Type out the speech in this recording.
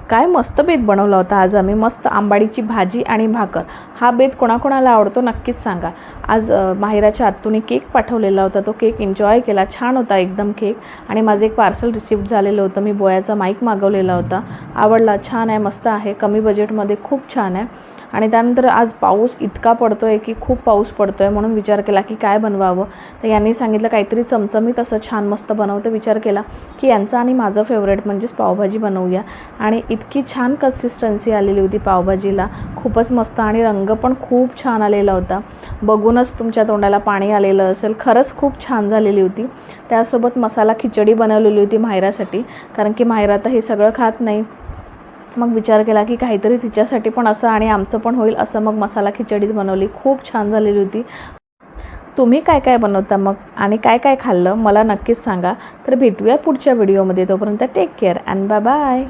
काय मस्त बेत बनवला होता आज आम्ही. मस्त आंबाडीची भाजी आणि भाकर. हा बेत कोणाकोणाला आवडतो नक्कीच सांगा. आज माहेराच्या आत्तूने केक पाठवलेला होता. तो केक एन्जॉय केला. छान होता एकदम केक. आणि माझं एक पार्सल रिसिव्ह झालेलं होतं. मी बोयाचा माईक मागवलेला होता. आवडला. छान आहे, मस्त आहे, कमी बजेटमध्ये खूप छान आहे. आणि त्यानंतर आज पाऊस इतका पडतो आहे की खूप पाऊस पडतो आहे, म्हणून विचार केला की काय बनवावं. तर यांनी सांगितलं काहीतरी चमचमीत असं छान मस्त बनवतं. विचार केला की यांचं आणि माझं फेवरेट म्हणजेच पावभाजी बनवूया. आणि इतकी छान कन्सिस्टन्सी आलेली होती पावभाजीला, खूपच मस्त. आणि रंग पण खूप छान आलेला होता. बघूनच तुमच्या तोंडाला पाणी आलेलं असेल. खरंच खूप छान झालेली होती. त्यासोबत मसाला खिचडी बनवलेली होती मायरासाठी, कारण की मायरा तर हे सगळं खात नाही. मग विचार केला की काहीतरी तिच्यासाठी पण असं आणि आमचं पण होईल असं, मग मसाला खिचडीच बनवली. खूप छान झालेली होती. तुम्ही काय काय बनवता मग आणि काय काय खाल्लं मला नक्कीच सांगा. तर भेटूया पुढच्या व्हिडिओमध्ये. तोपर्यंत take care and bye bye.